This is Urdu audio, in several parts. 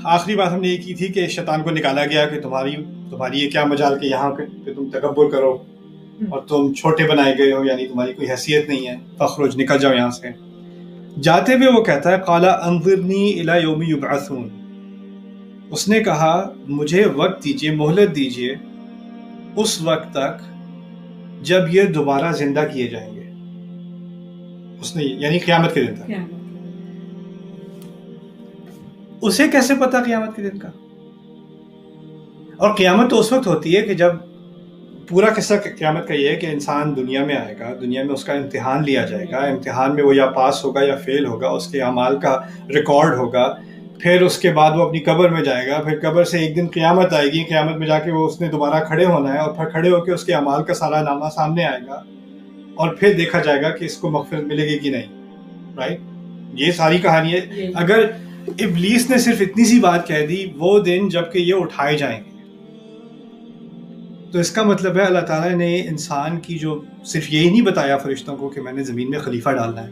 آخری بات ہم نے یہ کی تھی کہ شیطان کو نکالا گیا کہ تمہاری یہ کیا مجال کہ یہاں کہ تم تکبر کرو اور تم چھوٹے بنائے گئے ہو، یعنی تمہاری کوئی حیثیت نہیں ہے، فخرج، نکل جاؤ یہاں سے۔ جاتے ہوئے وہ کہتا ہے قال انظرنی الی یوم یبعثون، اس نے کہا مجھے وقت دیجیے، مہلت دیجیے اس وقت تک جب یہ دوبارہ زندہ کیے جائیں گے۔ اس نے یعنی قیامت کے دن تک۔ اسے کیسے پتا قیامت کے دن کا؟ اور قیامت تو اس وقت ہوتی ہے کہ جب پورا قصہ قیامت کا یہ ہے کہ انسان دنیا میں آئے گا، دنیا میں اس کا امتحان لیا جائے گا، امتحان میں وہ یا پاس ہوگا یا فیل ہوگا، اس کے اعمال کا ریکارڈ ہوگا، پھر اس کے بعد وہ اپنی قبر میں جائے گا، پھر قبر سے ایک دن قیامت آئے گی، قیامت میں جا کے وہ اس نے دوبارہ کھڑے ہونا ہے، اور پھر کھڑے ہو کے اس کے اعمال کا سارا نامہ سامنے آئے گا، اور پھر دیکھا جائے گا کہ اس کو مغفرت ملے گی کہ نہیں، رائٹ؟ یہ ساری کہانی ہے۔ اگر ابلیس نے صرف اتنی سی بات کہہ دی، وہ دن جب کہ یہ اٹھائے جائیں گے، تو اس کا مطلب ہے اللہ تعالیٰ نے انسان کی جو صرف یہی نہیں بتایا فرشتوں کو کہ میں نے زمین میں خلیفہ ڈالنا ہے،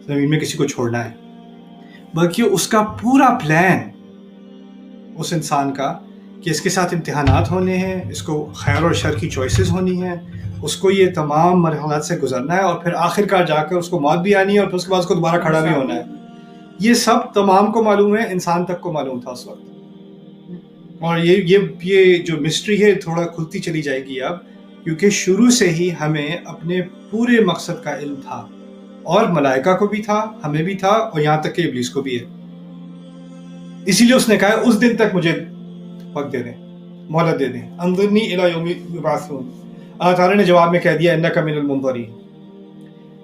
زمین میں کسی کو چھوڑنا ہے، بلکہ اس کا پورا پلان اس انسان کا کہ اس کے ساتھ امتحانات ہونے ہیں، اس کو خیر اور شر کی چوائسز ہونی ہیں، اس کو یہ تمام مرحلات سے گزرنا ہے، اور پھر آخر کار جا کر اس کو موت بھی آنی ہے، اور پھر اس کے بعد اس کو دوبارہ کھڑا بھی ہونا ہے۔ یہ سب تمام کو معلوم ہے، انسان تک کو معلوم تھا اس وقت، اور یہ جو مسٹری ہے تھوڑا کھلتی چلی جائے گی اب، کیونکہ شروع سے ہی ہمیں اپنے پورے مقصد کا علم تھا، اور ملائکہ کو بھی تھا، ہمیں بھی تھا، اور یہاں تک کہ ابلیس کو بھی ہے۔ اسی لیے اس نے کہا اس دن تک مجھے وقت دے دیں، مہلت دے دیں، انظرنی الی یوم یبعثون۔ اللہ تعالیٰ نے جواب میں کہہ دیا انک من المنظرین۔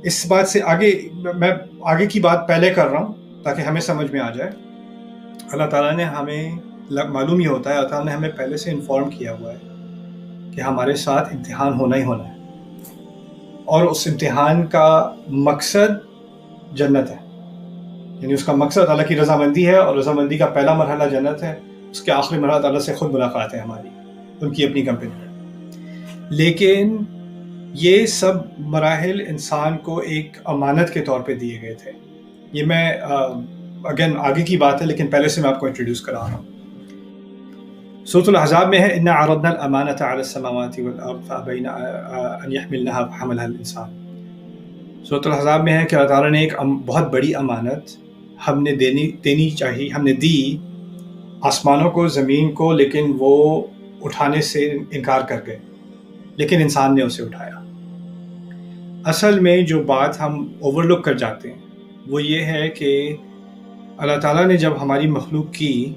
اس بات سے میں آگے کی بات پہلے کر رہا ہوں تاکہ ہمیں سمجھ میں آ جائے۔ اللہ تعالیٰ نے ہمیں معلوم یہ ہوتا ہے، اللہ تعالیٰ نے ہمیں پہلے سے انفارم کیا ہوا ہے کہ ہمارے ساتھ امتحان ہونا ہی ہونا ہے، اور اس امتحان کا مقصد جنت ہے، یعنی اس کا مقصد اللہ کی رضامندی ہے، اور رضامندی کا پہلا مرحلہ جنت ہے، اس کے آخری مرحلہ اللہ سے خود ملاقات ہے ہماری، ان کی اپنی کمپنی ہے۔ لیکن یہ سب مراحل انسان کو ایک امانت کے طور پہ دیے گئے تھے۔ یہ میں اگین آگے کی بات ہے، لیکن پہلے سے میں آپ کو انٹروڈیوس کرا رہا ہوں۔ سورۃ الاحزاب میں ہے انا عرضنا الامانۃ علی السماوات والارض فابین ان یحملنها فحملها الانسان۔ سورۃ الاحزاب میں ہے کہ اللہ تعالیٰ نے ایک بہت بڑی امانت ہم نے دینی چاہیے، ہم نے دی آسمانوں کو، زمین کو، لیکن وہ اٹھانے سے انکار کر گئے، لیکن انسان نے اسے اٹھایا۔ اصل میں جو بات ہم اوور لک کر جاتے ہیں وہ یہ ہے کہ اللہ تعالیٰ نے جب ہماری مخلوق کی،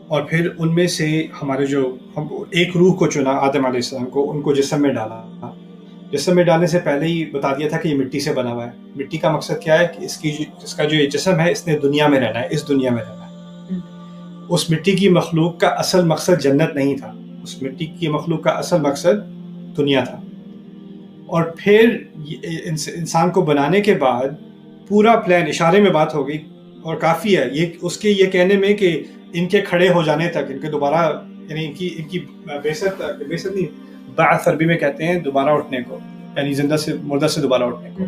اور پھر ان میں سے ہمارے ہم ایک روح کو چنا، آدم علیہ السلام کو، ان کو جسم میں ڈالا۔ جسم میں ڈالنے سے پہلے ہی بتا دیا تھا کہ یہ مٹی سے بنا ہوا ہے۔ مٹی کا مقصد کیا ہے کہ اس کا جو یہ جسم ہے، اس نے دنیا میں رہنا ہے، اس دنیا میں رہنا ہے۔ اس مٹی کی مخلوق کا اصل مقصد جنت نہیں تھا، اس مٹی کی مخلوق کا اصل مقصد دنیا تھا۔ اور پھر انسان کو بنانے کے بعد پورا پلان، اشارے میں بات ہو گئی اور کافی ہے اس کے یہ کہنے میں کہ ان کے کھڑے ہو جانے تک، ان کے دوبارہ، یعنی ان کی بعثت نہیں، بعث عربی میں کہتے ہیں دوبارہ اٹھنے کو، یعنی زندہ سے مردہ سے دوبارہ اٹھنے کو،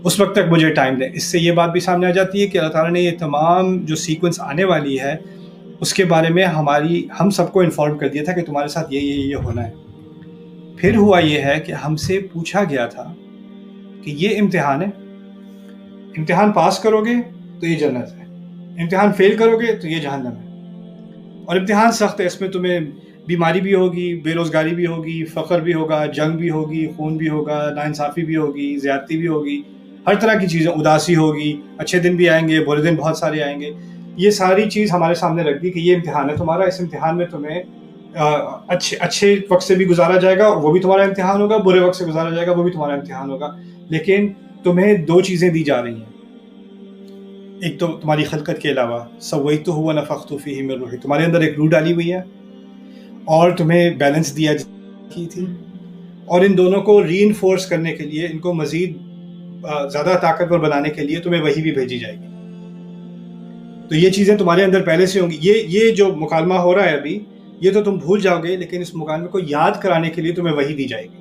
اس وقت تک مجھے ٹائم دیں۔ اس سے یہ بات بھی سامنے آ جاتی ہے کہ اللہ تعالیٰ نے یہ تمام جو سیکوینس آنے والی ہے اس کے بارے میں ہم سب کو انفارم کر دیا تھا کہ تمہارے ساتھ یہ ہونا ہے۔ پھر ہوا یہ ہے کہ ہم سے پوچھا گیا تھا کہ یہ امتحان ہے، امتحان پاس کرو گے تو یہ جنت ہے، امتحان فیل کرو گے تو یہ جہنم ہے۔ اور امتحان سخت ہے، اس میں تمہیں بیماری بھی ہوگی، بے روزگاری بھی ہوگی، فقر بھی ہوگا، جنگ بھی ہوگی، خون بھی ہوگا، ناانصافی بھی ہوگی، زیادتی بھی ہوگی، ہر طرح کی چیزیں، اداسی ہوگی، اچھے دن بھی آئیں گے، برے دن بہت سارے آئیں گے۔ یہ ساری چیز ہمارے سامنے رکھ دی کہ یہ امتحان ہے تمہارا، اس امتحان میں تمہیں اچھے وقت سے بھی گزارا جائے گا، وہ بھی تمہارا امتحان ہوگا، برے وقت سے گزارا جائے گا، وہ بھی تمہارا امتحان ہوگا۔ لیکن تمہیں دو چیزیں دی جا رہی ہیں، ایک تو تمہاری خلقت کے علاوہ سویتہ ونفخت فیہ من روحی، تمہارے اندر ایک روح ڈالی ہوئی ہے، اور تمہیں بیلنس دیا کی تھی، اور ان دونوں کو ری انفورس کرنے کے لیے، ان کو مزید زیادہ طاقتور بنانے کے لیے تمہیں وحی بھی بھیجی جائے گی۔ تو یہ چیزیں تمہارے اندر پہلے سے ہوں گی۔ یہ جو مکالمہ ہو رہا ہے ابھی، یہ تو تم بھول جاؤ گے، لیکن اس مکالمے کو یاد کرانے کے لیے تمہیں وحی دی جائے گی،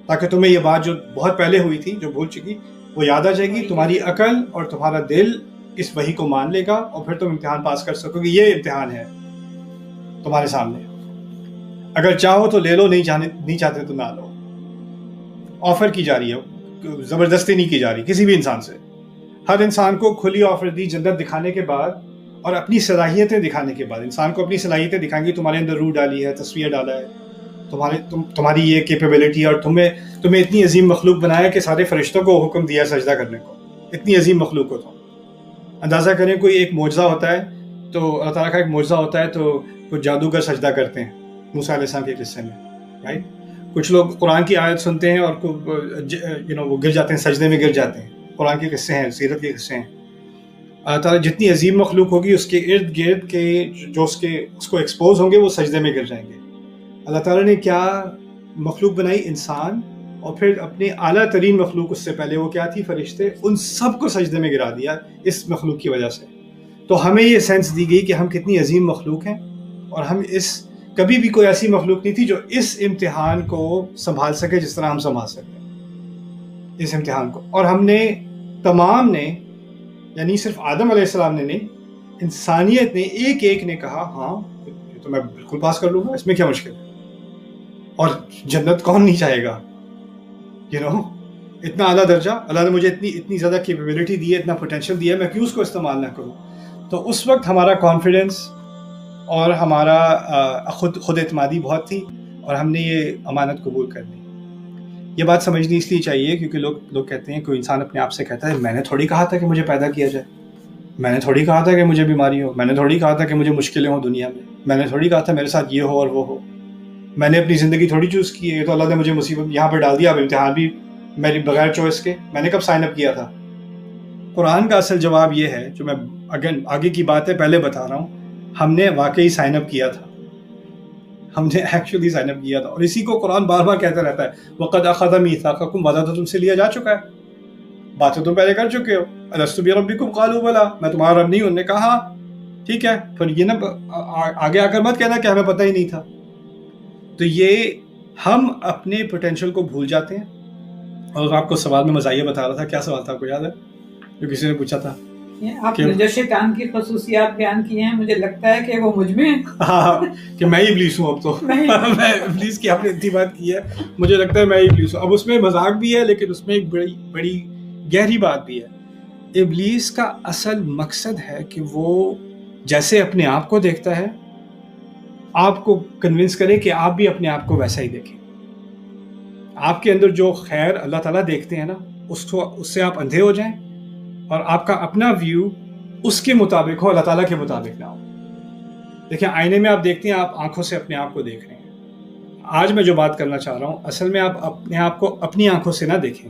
تاکہ تمہیں یہ بات جو بہت پہلے ہوئی تھی، جو بھول چکی، وہ یاد آ جائے گی۔ تمہاری عقل اور تمہارا دل اس وحی کو مان لے گا اور پھر تم امتحان پاس کر سکو گے. یہ امتحان ہے تمہارے سامنے. اگر چاہو تو لے لو, نہیں چاہتے تو نہ لو. آفر کی جا رہی ہے, زبردستی نہیں کی جا رہی کسی بھی انسان سے. ہر انسان کو کھلی آفر دی جنت دکھانے کے بعد اور اپنی صلاحیتیں دکھانے کے بعد. انسان کو اپنی صلاحیتیں دکھائیں گی, تمہارے اندر روح ڈالی ہے, تصویر ڈالا ہے, تمہاری یہ کیپیبلٹی, اور تمہیں اتنی عظیم مخلوق بنایا کہ سارے فرشتوں کو حکم دیا سجدہ کرنے کو. اتنی عظیم مخلوق ہو. تم اندازہ کریں, کوئی ایک معجزہ ہوتا ہے تو اللہ تعالیٰ کا ایک معجزہ ہوتا ہے تو کچھ جادوگر سجدہ کرتے ہیں موسیٰ علیہ السلام کے قصے میں, رائٹ. کچھ لوگ قرآن کی آیت سنتے ہیں اور وہ گر جاتے ہیں, سجدے میں گر جاتے ہیں. قرآن کے قصے ہیں, سیرت کے قصے ہیں. اللہ تعالیٰ جتنی عظیم مخلوق ہوگی اس کے ارد گرد کے جو اس کو ایکسپوز ہوں گے وہ سجدے میں گر جائیں گے. اللہ تعالیٰ نے کیا مخلوق بنائی, انسان, اور پھر اپنے اعلیٰ ترین مخلوق اس سے پہلے وہ کیا تھی, فرشتے, ان سب کو سجدے میں گرا دیا اس مخلوق کی وجہ سے. تو ہمیں یہ سینس دی گئی کہ ہم کتنی عظیم مخلوق ہیں, اور ہم کبھی بھی کوئی ایسی مخلوق نہیں تھی جو اس امتحان کو سنبھال سکے جس طرح ہم سنبھال سکتے ہیں اس امتحان کو. اور ہم نے تمام نے, یعنی صرف آدم علیہ السلام نے نہیں, انسانیت نے ایک نے کہا ہاں یہ تو میں بالکل پاس کر لوں گا, اس میں کیا مشکل ہے. اور جنت کون نہیں چاہے گا, اتنا اعلیٰ درجہ اللہ نے مجھے اتنی زیادہ کیپیبلٹی دی ہے, اتنا پوٹینشیل دیا ہے, میں کیوں اس کو استعمال نہ کروں. تو اس وقت ہمارا کانفیڈنس اور ہمارا خود اعتمادی بہت تھی, اور ہم نے یہ امانت قبول کر لی. یہ بات سمجھنی اس لیے چاہیے کیونکہ لوگ کہتے ہیں, کوئی انسان اپنے آپ سے کہتا ہے میں نے تھوڑی کہا تھا کہ مجھے پیدا کیا جائے, میں نے تھوڑی کہا تھا کہ مجھے بیماری ہو, میں نے تھوڑی کہا تھا کہ مجھے مشکلیں ہوں دنیا میں نے تھوڑی کہا تھا میرے ساتھ یہ ہو اور وہ ہو, میں نے اپنی زندگی تھوڑی چوز کی ہے, تو اللہ نے مجھے مصیبت یہاں پہ ڈال دیا, اب امتحان بھی میری بغیر چوائس کے, میں نے کب سائن اپ کیا تھا. قرآن کا اصل جواب یہ ہے, جو میں آگے کی بات ہے پہلے بتا رہا ہوں, ہم نے واقعی سائن اپ کیا تھا, ہم نے ایکچولی سائن اپ کیا تھا. اور اسی کو قرآن بار بار کہتا رہتا ہے, وَقَدْ أَخَذَ مِيثَاقَكُمْ, وعدہ تو تم سے لیا جا چکا ہے, باتیں تم پہلے کر چکے ہو. أَلَسْتُ بِرَبِّكُمْ قَالُوا بَلَىٰ, میں تمہارا رب نہیں ہوں, نے کہا ٹھیک ہے. پھر یہ نہ آگے آ کر مت کہنا کہ ہمیں پتہ ہی نہیں تھا. تو یہ ہم اپنے پوٹینشیل کو بھول جاتے ہیں. اور آپ کو سوال میں مزاحیہ بتا رہا تھا, کیا سوال تھا آپ کو یاد ہے جو کسی نے پوچھا تھا؟ آپ نے جو شیطان کی خصوصیات بیان کی ہیں, مجھے لگتا ہے کہ وہ مجھ میں ہاں کہ میں ہی ابلیس ہوں. اب تو میں ابلیس کی آپ نے اتنی بات کی ہے, مجھے لگتا ہے میں ہی ابلیس ہوں. اب اس میں مذاق بھی ہے لیکن اس میں ایک بڑی گہری بات بھی ہے. ابلیس کا اصل مقصد ہے کہ وہ جیسے اپنے آپ کو دیکھتا ہے, آپ کو کنونس کرے کہ آپ بھی اپنے آپ کو ویسا ہی دیکھیں. آپ کے اندر جو خیر اللہ تعالیٰ دیکھتے ہیں نا, اس سے آپ اندھے ہو جائیں, اور آپ کا اپنا ویو اس کے مطابق ہو, اللہ تعالیٰ کے مطابق نہ ہو. دیکھیں آئینے میں آپ دیکھتے ہیں, آپ آنکھوں سے اپنے آپ کو دیکھ رہے ہیں. آج میں جو بات کرنا چاہ رہا ہوں, اصل میں آپ اپنے آپ کو اپنی آنکھوں سے نہ دیکھیں.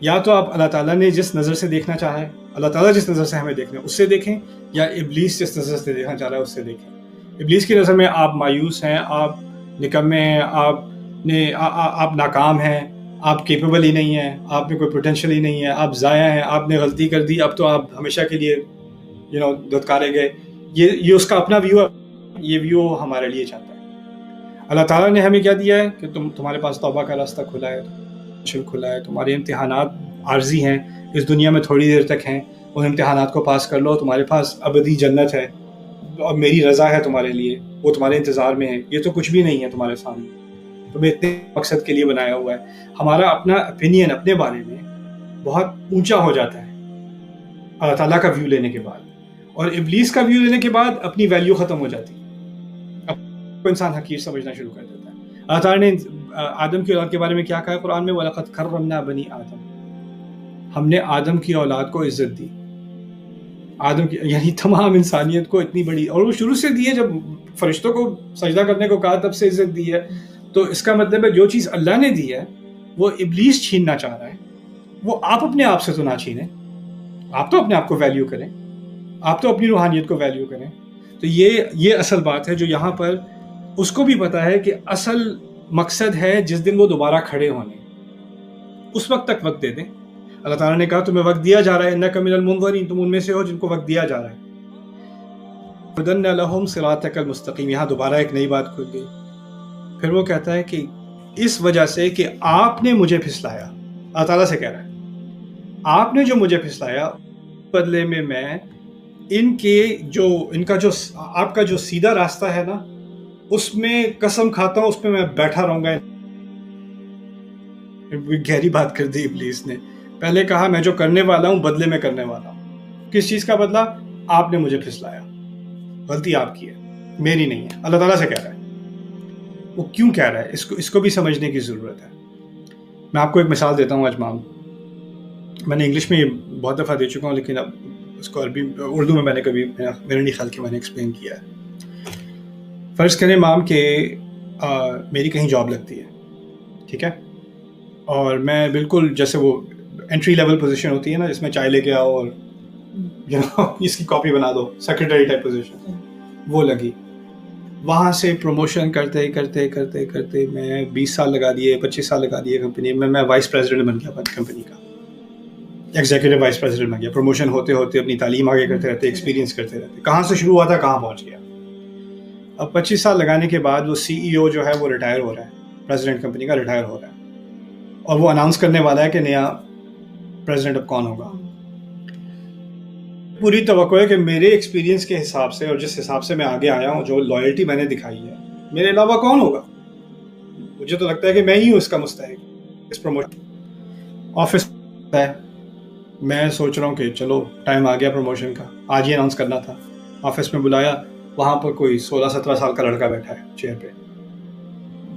یا تو آپ اللہ تعالیٰ نے جس نظر سے دیکھنا چاہا ہے, اللہ تعالیٰ جس نظر سے ہمیں دیکھنا ہے اس سے دیکھیں, یا ابلیس جس نظر سے دیکھنا چاہ رہا ہے اس سے دیکھیں. ابلیس کی نظر میں آپ مایوس ہیں, آپ نکمے ہیں, آپ ناکام ہیں, آپ کیپیبل ہی نہیں ہیں, آپ میں کوئی پوٹینشیل ہی نہیں ہے, آپ ضائع ہیں, آپ نے غلطی کر دی, اب تو آپ ہمیشہ کے لیے دھتکارے گئے. یہ اس کا اپنا ویو ہے. یہ ویو ہمارے لیے چاہتا ہے. اللہ تعالیٰ نے ہمیں کیا دیا ہے کہ تمہارے پاس توبہ کا راستہ کھلا ہے, کھلا ہے. تمہارے امتحانات عارضی ہیں, اس دنیا میں تھوڑی دیر تک ہیں, ان امتحانات کو پاس کر لو, تمہارے پاس ابدی جنت ہے, اور میری رضا ہے تمہارے لیے, وہ تمہارے انتظار میں ہے. یہ تو کچھ بھی نہیں ہے تمہارے سامنے, تمہیں اتنے مقصد کے لیے بنایا ہوا ہے. ہمارا اپنا اپینین اپنے بارے میں بہت اونچا ہو جاتا ہے اللہ تعالیٰ کا ویو لینے کے بعد, اور ابلیس کا ویو لینے کے بعد اپنی ویلیو ختم ہو جاتی ہے. اب انسان حقیر سمجھنا شروع کر دیتا ہے. اللہ تعالیٰ نے آدم کی اولاد کے بارے میں کیا کہا ہے قرآن میں, وَلَقَدْ كَرَّمْنَا بَنِي آدم, ہم نے آدم کی اولاد کو عزت دی. آدم کی یعنی تمام انسانیت کو اتنی بڑی, اور وہ شروع سے دی ہے. جب فرشتوں کو سجدہ کرنے کو کہا تب سے عزت دی ہے. تو اس کا مطلب ہے جو چیز اللہ نے دی ہے وہ ابلیس چھیننا چاہ رہا ہے, وہ آپ اپنے آپ سے تو نہ چھینیں. آپ تو اپنے آپ کو ویلیو کریں, آپ تو اپنی روحانیت کو ویلیو کریں. تو یہ اصل بات ہے جو یہاں پر اس کو بھی پتا ہے کہ اصل مقصد ہے جس دن وہ دوبارہ کھڑے ہونے, اس وقت تک وقت دے دیں. اللہ تعالیٰ نے کہا تمہیں وقت دیا جا رہا ہے, اِنَّکَ مِنَ الْمُنظَرِينَ, تم ان میں سے ہو جن کو وقت دیا جا رہا ہے. وَدَنَّ لَهُمْ صِرَاطَكَ الْمُسْتَقِيمَ, یہاں دوبارہ ایک نئی بات کھل گئی. پھر وہ کہتا ہے کہ اس وجہ سے کہ آپ نے مجھے پھسلایا, اللہ تعالیٰ سے کہہ رہا ہے, آپ نے جو مجھے پھسلایا بدلے میں ان کا جو آپ کا جو سیدھا راستہ ہے نا، اس میں قسم کھاتا ہوں اس پہ میں بیٹھا رہوں گا. گہری بات کر دی ابلیس نے. پہلے کہا میں جو کرنے والا ہوں بدلے میں کرنے والا ہوں. کس چیز کا بدلہ؟ آپ نے مجھے پھسلایا، غلطی آپ کی ہے، میری نہیں ہے. اللہ تعالیٰ سے کہہ رہا ہے. وہ کیوں کہہ رہا ہے اس کو بھی سمجھنے کی ضرورت ہے. میں آپ کو ایک مثال دیتا ہوں اجمام. میں نے انگلش میں یہ بہت دفعہ دے چکا ہوں، لیکن اب اس کو اردو میں نے کبھی میرے نہیں خیال کہ میں نے ایکسپلین کیا ہے. فرض کریں مام کہ میری کہیں جاب لگتی ہے، ٹھیک ہے، اور میں بالکل جیسے وہ انٹری لیول پوزیشن ہوتی ہے نا، جس میں چائے لے کے آؤ اور اس کی کاپی بنا دو، سیکرٹری ٹائپ پوزیشن، وہ لگی. وہاں سے پروموشن کرتے کرتے کرتے کرتے میں 20 سال لگا دیے، 25 سال لگا دیے کمپنی میں. میں وائس پریزیڈنٹ بن گیا کمپنی کا، ایگزیکٹو وائس پریزیڈنٹ بن گیا. پروموشن ہوتے ہوتے اپنی تعلیم آگے کرتے رہتے، ایکسپیرینس کرتے رہتے. کہاں سے شروع ہوا تھا کہاں پہنچ گیا. اب 25 سال لگانے کے بعد وہ سی ای او جو ہے وہ ریٹائر ہو رہا ہے، پریزیڈنٹ کمپنی کا ریٹائر ہو رہا ہے، اور وہ اناؤنس کرنے والا ہے کہ نیا پریزیڈنٹ اب کون ہوگا. پوری توقع ہے کہ میرے ایکسپیرینس کے حساب سے اور جس حساب سے میں آگے آیا ہوں، جو لائلٹی میں نے دکھائی ہے، میرے علاوہ کون ہوگا. مجھے تو لگتا ہے کہ میں ہی ہوں اس کا مستحق. اس پروموشن آفس ہے، میں سوچ رہا ہوں کہ چلو ٹائم آ گیا پروموشن کا، آج ہی اناؤنس کرنا تھا. آفس میں بلایا، وہاں پر کوئی 16-17 سال کا لڑکا بیٹھا ہے چیئر پہ،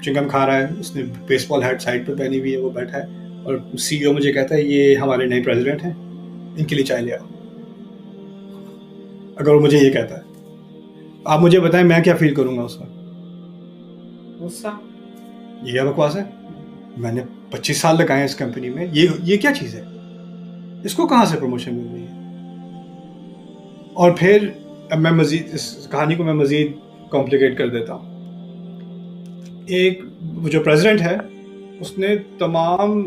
چنگم کھا رہا ہے. اس نے بیس بال ہیٹ سائڈ پہ پہنی ہوئی ہے، وہ بیٹھا ہے. اور سی ای او مجھے کہتا ہے یہ ہمارے نئے پریزیڈنٹ ہیں، ان کے لیے چائے لے آؤ. اگر وہ مجھے یہ کہتا ہے، آپ مجھے بتائیں میں کیا فیل کروں گا اس وقت؟ غصہ. یہ کیا بکواس ہے؟ میں نے 25 سال لگائے ہیں اس کمپنی میں، یہ کیا چیز ہے؟ اس کو کہاں سے پروموشن مل رہی ہے؟ اور پھر اب میں مزید اس کہانی کو میں مزید کمپلیکیٹ کر دیتا ہوں. ایک جو پریزیڈنٹ ہے اس نے تمام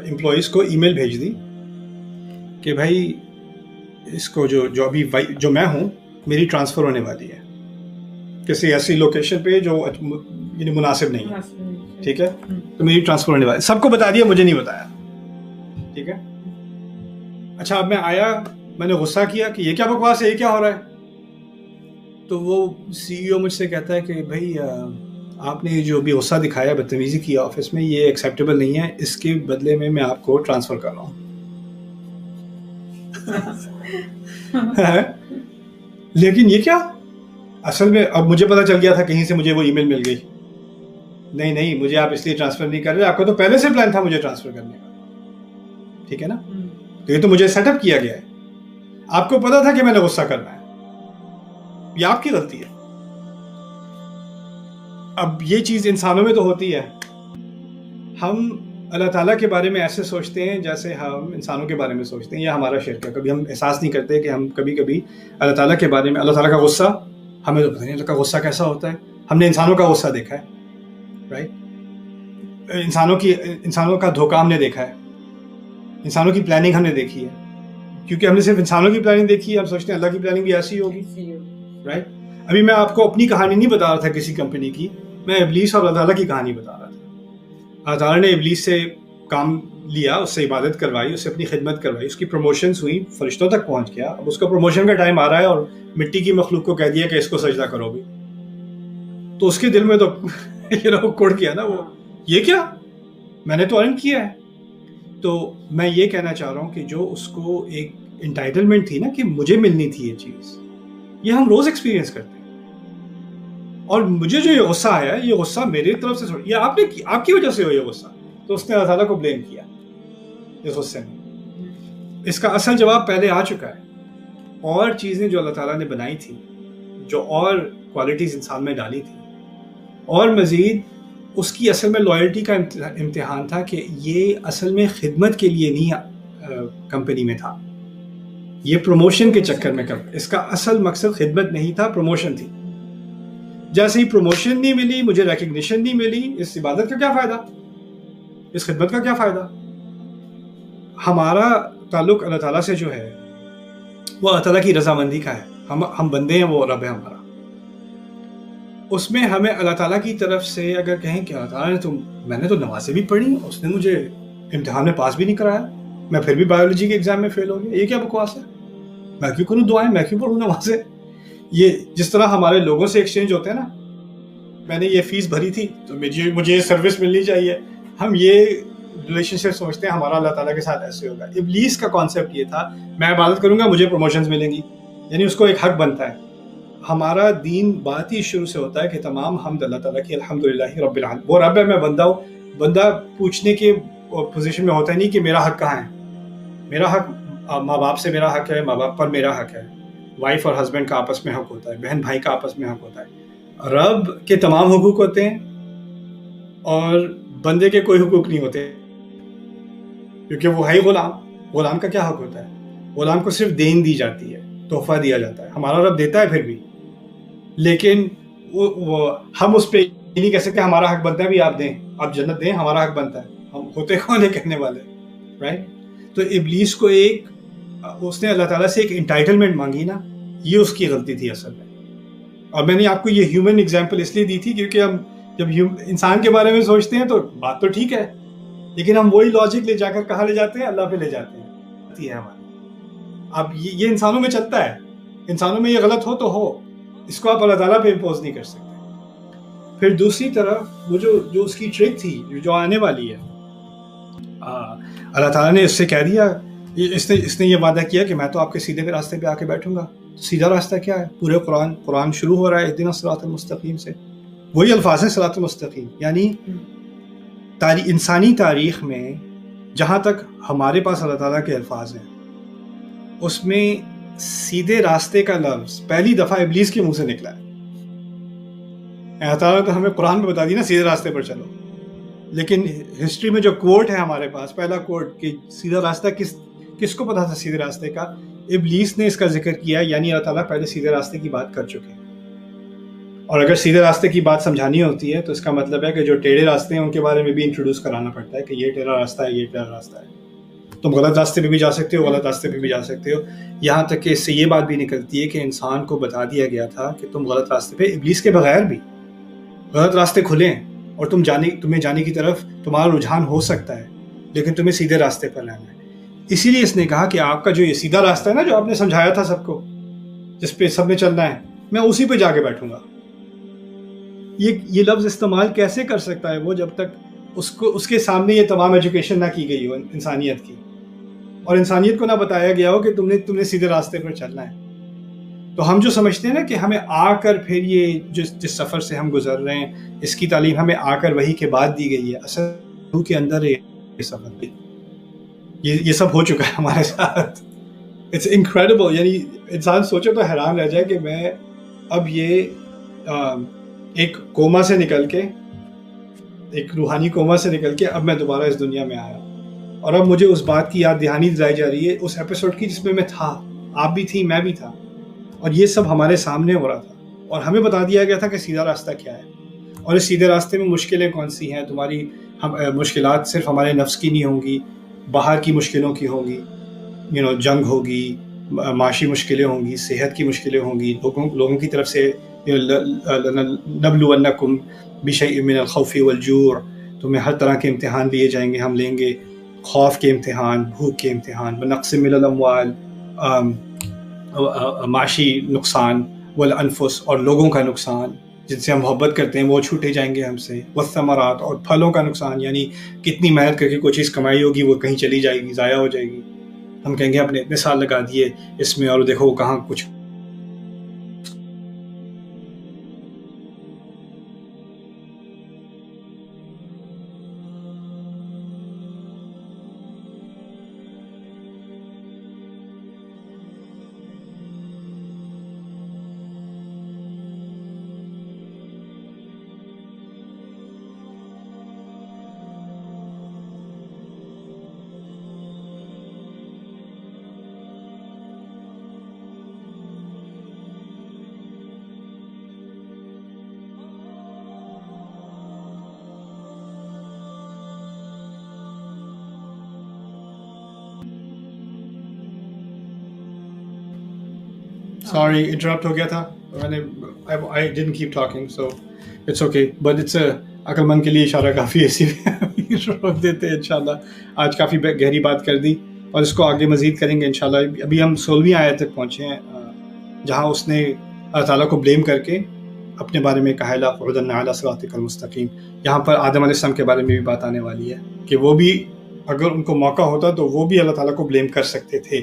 امپلائیز کو ای میل بھیج دی کہ بھائی اس کو جو ابھی جو میں ہوں، میری ٹرانسفر ہونے والی ہے کسی ایسی لوکیشن پہ جو یعنی مناسب نہیں ہے، ٹھیک ہے، تو میری ٹرانسفر ہونے والی. سب کو بتا دیا، مجھے نہیں بتایا، ٹھیک ہے. اچھا اب میں آیا، میں نے غصہ کیا کہ یہ کیا بکواس ہے، یہ کیا ہو رہا ہے. تو وہ سی ای او مجھ سے کہتا ہے کہ بھائی آپ نے جو بھی غصہ دکھایا، بدتمیزی کی آفس میں، یہ ایکسیپٹیبل نہیں ہے، اس کے بدلے میں آپ کو ٹرانسفر کر رہا ہوں. لیکن یہ کیا؟ اصل میں اب مجھے پتا چل گیا تھا، کہیں سے مجھے وہ ای میل مل گئی. نہیں مجھے آپ اس لیے ٹرانسفر نہیں کر رہے، آپ کا تو پہلے سے پلان تھا مجھے ٹرانسفر کرنے کا، ٹھیک ہے نا. تو یہ تو مجھے سیٹ اپ کیا گیا ہے. آپ کو پتا تھا کہ میں نے غصہ کرنا ہے، یہ آپ کی غلطی ہے. اب یہ چیز انسانوں میں تو ہوتی ہے. ہم اللہ تعالیٰ کے بارے میں ایسے سوچتے ہیں جیسے ہم انسانوں کے بارے میں سوچتے ہیں. یہ ہمارا شرک ہے. کبھی ہم احساس نہیں کرتے کہ ہم کبھی اللہ تعالیٰ کے بارے میں، اللہ تعالیٰ کا غصہ ہمیں تو پتہ نہیں اللہ کا غصہ کیسا ہوتا ہے. ہم نے انسانوں کا غصہ دیکھا ہے، رائٹ. انسانوں کا دھوکہ ہم نے دیکھا ہے، انسانوں کی پلاننگ ہم نے دیکھی ہے. کیونکہ ہم نے صرف انسانوں کی پلاننگ دیکھی ہے، ہم سوچتے ہیں اللہ کی پلاننگ بھی ایسی ہوگی، رائٹ. ابھی میں آپ کو اپنی کہانی نہیں بتا رہا تھا کسی کمپنی کی، میں ابلیس اور اللہ تعالیٰ کی کہانی بتا رہا تھا. اللہ تعالیٰ نے ابلیس سے کام لیا، اس سے عبادت کروائی، اس سے اپنی خدمت کروائی، اس کی پروموشنز ہوئی، فرشتوں تک پہنچ گیا. اب اس کا پروموشن کا ٹائم آ رہا ہے اور مٹی کی مخلوق کو کہہ دیا کہ اس کو سجدہ کرو بھی. تو اس کے دل میں تو کڑ گیا نا، وہ یہ کیا، میں نے تو ارن کیا ہے. تو میں یہ کہنا چاہ رہا ہوں کہ جو اس کو ایک انٹائٹلمنٹ تھی نا کہ مجھے ملنی تھی یہ چیز، یہ ہم روز ایکسپیرینس کرتے ہیں. اور مجھے جو یہ غصہ آیا، یہ غصہ میری طرف سے یہ آپ کی وجہ سے ہو یہ غصہ. تو اس نے اللہ تعالیٰ کو بلیم کیا اس غصے میں. اس کا اصل جواب پہلے آ چکا ہے. اور چیزیں جو اللہ تعالیٰ نے بنائی تھی، جو اور کوالٹیز انسان میں ڈالی تھی، اور مزید اس کی اصل میں لائلٹی کا امتحان تھا کہ یہ اصل میں خدمت کے لیے نہیں کمپنی میں تھا، یہ پروموشن کے چکر میں اس کا اصل مقصد خدمت نہیں تھا، پروموشن تھی. جیسے ہی پروموشن نہیں ملی، مجھے ریکگنیشن نہیں ملی، اس عبادت کا کیا فائدہ، اس خدمت کا کیا فائدہ. ہمارا تعلق اللہ تعالیٰ سے جو ہے وہ اللہ تعالیٰ کی رضامندی کا ہے. ہم بندے ہیں، وہ رب ہے ہمارا. اس میں ہمیں اللہ تعالیٰ کی طرف سے اگر کہیں کہ اللہ تعالیٰ نے میں نے تو نمازیں بھی پڑھی، اس نے مجھے امتحان میں پاس بھی نہیں کرایا، میں پھر بھی بایولوجی کے ایگزام میں فیل ہو گیا. یہ کیا بکواس ہے؟ میں کیوں کروں دعائیں, میں کیوں پڑھوں نمازیں؟ یہ جس طرح ہمارے لوگوں سے ایکسچینج ہوتے ہیں نا, میں نے یہ فیس بھری تھی تو مجھے یہ سروس ملنی چاہیے, ہم یہ ریلیشن شپ سمجھتے ہیں ہمارا اللہ تعالیٰ کے ساتھ ایسے ہوگا. ابلیس کا کانسیپٹ یہ تھا, میں عبادت کروں گا مجھے پروموشنز ملیں گی, یعنی اس کو ایک حق بنتا ہے. ہمارا دین بات ہی شروع سے ہوتا ہے کہ تمام حمد اللہ تعالیٰ کی, الحمدللہ رب العالمین. وہ رب ہے, میں بندہ ہوں. بندہ پوچھنے کے پوزیشن میں ہوتا ہے نہیں کہ میرا حق کہاں ہے. میرا حق ماں باپ سے میرا حق ہے, ماں باپ پر میرا حق ہے, وائف اور ہسبینڈ کا آپس میں حق ہوتا ہے, بہن بھائی کا آپس میں حق ہوتا ہے. رب کے تمام حقوق ہوتے ہیں اور بندے کے کوئی حقوق نہیں ہوتے, کیونکہ وہ ہے ہی غلام. غلام کا کیا حق ہوتا ہے؟ غلام کو صرف دین دی جاتی ہے, تحفہ دیا جاتا ہے. ہمارا رب دیتا ہے پھر بھی, لیکن ہم اس پہ نہیں کہہ سکتے ہمارا حق بنتا ہے بھی آپ دیں, آپ جنت دیں, ہمارا حق بنتا ہے. ہم ہوتے کون ہے کہنے والے, رائٹ؟ تو ابلیس کو اس نے اللہ تعالیٰ سے ایک انٹائٹلمنٹ مانگی نا, یہ اس کی غلطی تھی اصل میں. اور میں نے آپ کو یہ ہیومن ایگزامپل اس لیے دی تھی کیونکہ ہم جب انسان کے بارے میں سوچتے ہیں تو بات تو ٹھیک ہے, لیکن ہم وہی لاجک لے جا کر کہاں لے جاتے ہیں؟ اللہ پہ لے جاتے ہیں. اب یہ انسانوں میں چلتا ہے, انسانوں میں یہ غلط ہو تو ہو, اس کو آپ اللہ تعالیٰ پہ امپوز نہیں کر سکتے. پھر دوسری طرف وہ جو اس کی ٹرک تھی جو آنے والی ہے, اللہ تعالیٰ نے اس سے کہہ دیا, اس نے یہ وعدہ کیا کہ میں تو آپ کے سیدھے راستے پہ آ کے بیٹھوں گا. سیدھا راستہ کیا ہے؟ پورے قرآن شروع ہو رہا ہے اہدنا الصراط المستقیم سے. وہی الفاظ ہیں صراط المستقیم, یعنی انسانی تاریخ میں جہاں تک ہمارے پاس اللہ تعالیٰ کے الفاظ ہیں, اس میں سیدھے راستے کا لفظ پہلی دفعہ ابلیس کے منہ سے نکلا ہے. اللہ تعالیٰ نے ہمیں قرآن میں بتا دی نا سیدھے راستے پر چلو, لیکن ہسٹری میں جو کوٹ ہے ہمارے پاس, پہلا کوٹ کہ سیدھا راستہ کس کو پتا تھا سیدھے راستے کا؟ ابلیس نے اس کا ذکر کیا, یعنی اللہ تعالیٰ پہلے سیدھے راستے کی بات کر چکے ہیں. اور اگر سیدھے راستے کی بات سمجھانی ہوتی ہے تو اس کا مطلب ہے کہ جو ٹیڑھے راستے ہیں ان کے بارے میں بھی انٹروڈیوس کرانا پڑتا ہے کہ یہ ٹیڑھا راستہ ہے, یہ ٹیڑھا راستہ ہے. تم غلط راستے پہ بھی جا سکتے ہو, غلط راستے پہ بھی جا سکتے ہو. یہاں تک کہ اس سے یہ بات بھی نکلتی ہے کہ انسان کو بتا دیا گیا تھا کہ تم غلط راستے پہ, ابلیس کے بغیر بھی غلط راستے کھلیں اور تمہیں جانے کی طرف تمہارا رجحان ہو سکتا ہے, لیکن تمہیں سیدھے راستے پر رہنا ہے. اسی لیے اس نے کہا کہ آپ کا جو یہ سیدھا راستہ ہے نا, جو آپ نے سمجھایا تھا سب کو, جس پہ سب نے چلنا ہے, میں اسی پہ جا کے بیٹھوں گا. یہ لفظ استعمال کیسے کر سکتا ہے وہ جب تک اس کے سامنے یہ تمام ایجوکیشن نہ کی گئی ہو انسانیت کی, اور انسانیت کو نہ بتایا گیا ہو کہ تم نے سیدھے راستے پر چلنا ہے. تو ہم جو سمجھتے ہیں نا کہ ہمیں آ کر پھر یہ جس سفر سے ہم گزر رہے ہیں, اس کی تعلیم ہمیں آ کر وحی کے بعد دی گئی ہے. اصل کے اندر یہ سفر, یہ سب ہو چکا ہے ہمارے ساتھ. اٹس انکریڈیبل, یعنی انسان سوچے تو حیران رہ جائے کہ میں اب یہ ایک کوما سے نکل کے, ایک روحانی کوما سے نکل کے اب میں دوبارہ اس دنیا میں آیا, اور اب مجھے اس بات کی یاد دہانی دلائی جا رہی ہے اس ایپیسوڈ کی جس میں تھا, آپ بھی تھی, میں بھی تھا, اور یہ سب ہمارے سامنے ہو رہا تھا, اور ہمیں بتا دیا گیا تھا کہ سیدھا راستہ کیا ہے, اور اس سیدھے راستے میں مشکلیں کون سی ہیں. تمہاری مشکلات صرف ہمارے نفس کی نہیں ہوں گی, باہر کی مشکلوں کی ہوں گی, جنگ ہوگی, معاشی مشکلیں ہوں گی, صحت کی مشکلیں ہوں گی, لوگوں کی طرف سے نبلونکم بشیء من الخوف والجوع, تمہیں ہر طرح کے امتحان لیے جائیں گے, ہم لیں گے. خوف کے امتحان, بھوک کے امتحان, بنقص من الاموال, معاشی نقصان, والانفس, اور لوگوں کا نقصان جن سے ہم محبت کرتے ہیں وہ چھوٹے جائیں گے ہم سے, والثمرات, اور پھلوں کا نقصان, یعنی کتنی محنت کر کے کوئی چیز کمائی ہوگی وہ کہیں چلی جائے گی, ضائع ہو جائے گی. ہم کہیں گے اپنے اتنے سال لگا دیے اس میں اور دیکھو وہ کہاں کچھ. Sorry, interrupt ہو گیا تھا, میں نے I didn't keep talking, so it's okay, but it's عقل مند کے لیے اشارہ کافی ایسی روک دیتے ہیں انشاءاللہ. آج کافی گہری بات کر دی, اور اس کو آگے مزید کریں گے انشاءاللہ. ابھی ہم 16ویں آیت تک پہنچے ہیں جہاں اس نے اللہ تعالیٰ کو بلیم کر کے اپنے بارے میں کہا لا قعدن علی صراطک المستقیم. یہاں پر آدم علیہ السلام کے بارے میں بھی بات آنے والی ہے کہ وہ بھی اگر ان کو موقع ہوتا تو وہ بھی اللہ تعالیٰ کو بلیم کر سکتے تھے.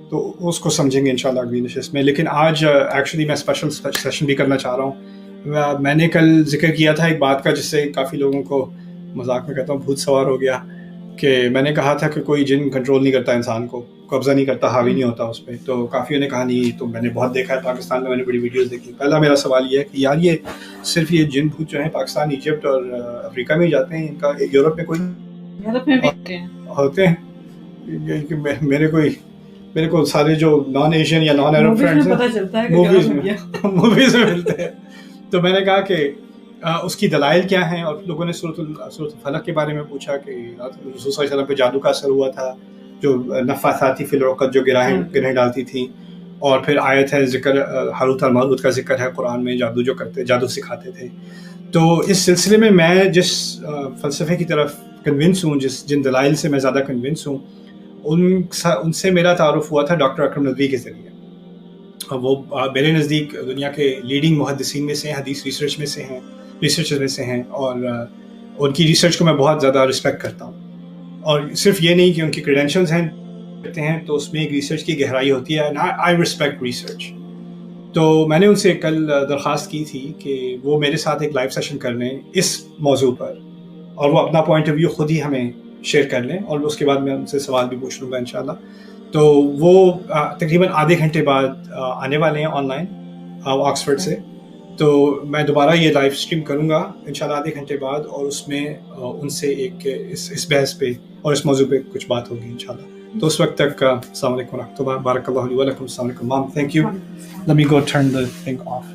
تو اس کو سمجھیں گے انشاءاللہ اگلی نشست میں. لیکن آج ایکچولی میں اسپیشل سیشن بھی کرنا چاہ رہا ہوں. میں نے کل ذکر کیا تھا ایک بات کا جس سے کافی لوگوں کو مذاق میں کہتا ہوں بھوت سوار ہو گیا کہ میں نے کہا تھا کہ کوئی جن کنٹرول نہیں کرتا انسان کو, قبضہ نہیں کرتا, حاوی نہیں ہوتا اس پہ. تو کافیوں نے کہا نہیں تو میں نے بہت دیکھا ہے پاکستان میں, میں نے بڑی ویڈیوز دیکھی. پہلا میرا سوال یہ ہے کہ یار یہ صرف یہ جن بھوت جو ہیں پاکستان, ایجپٹ اور افریقہ میں ہی جاتے ہیں, ان کا یورپ میں کوئی ہوتے ہیں؟ میرے کو سارے جو نان ایشین یا نان عرب فرینڈز ہیں موویز میں ملتے ہیں. تو میں نے کہا کہ اس کی دلائل کیا ہیں, اور لوگوں نے سورۃ الفلق کے بارے میں پوچھا کہ رسول صلی اللہ علیہ وسلم پہ جادو کا اثر ہوا تھا, جو نفاثات فی العقد جو گرہیں ڈالتی تھیں, اور پھر آیت ہے ذکر ہاروت اور ماروت کا ذکر ہے قرآن میں, جادو سکھاتے تھے. تو اس سلسلے میں میں جس فلسفے کی طرف کنونس ہوں, جن دلائل سے میں زیادہ کنونس ہوں, ان سے میرا تعارف ہوا تھا ڈاکٹر اکرم ندوی کے ذریعے. وہ میرے نزدیک دنیا کے لیڈنگ محدثین میں سے ہیں, حدیث ریسرچر میں سے ہیں, اور ان کی ریسرچ کو میں بہت زیادہ رسپیکٹ کرتا ہوں. اور صرف یہ نہیں کہ ان کی کریڈینشلز ہیں کرتے ہیں تو اس میں ایک ریسرچ کی گہرائی ہوتی ہے, آئی ریسپیکٹ ریسرچ. تو میں نے ان سے کل درخواست کی تھی کہ وہ میرے ساتھ ایک لائیو سیشن کر لیں اس موضوع پر, اور وہ اپنا پوائنٹ آف ویو خود ہی ہمیں شیئر کر لیں, اور اس کے بعد میں ان سے سوال بھی پوچھ لوں گا انشاءاللہ. تو وہ تقریباً آدھے گھنٹے بعد آنے والے ہیں آن لائن آکسفورڈ سے. تو میں دوبارہ یہ لائیو اسٹریم کروں گا انشاءاللہ آدھے گھنٹے بعد, اور اس میں ان سے ایک اس بحث پہ اور اس موضوع پہ کچھ بات ہوگی انشاءاللہ. تو اس وقت تک السلام علیکم ورحمۃ اللہ, بارک اللہ علیہ ولکم. السلام علیکم مام, thank you. Let me go turn the thing off.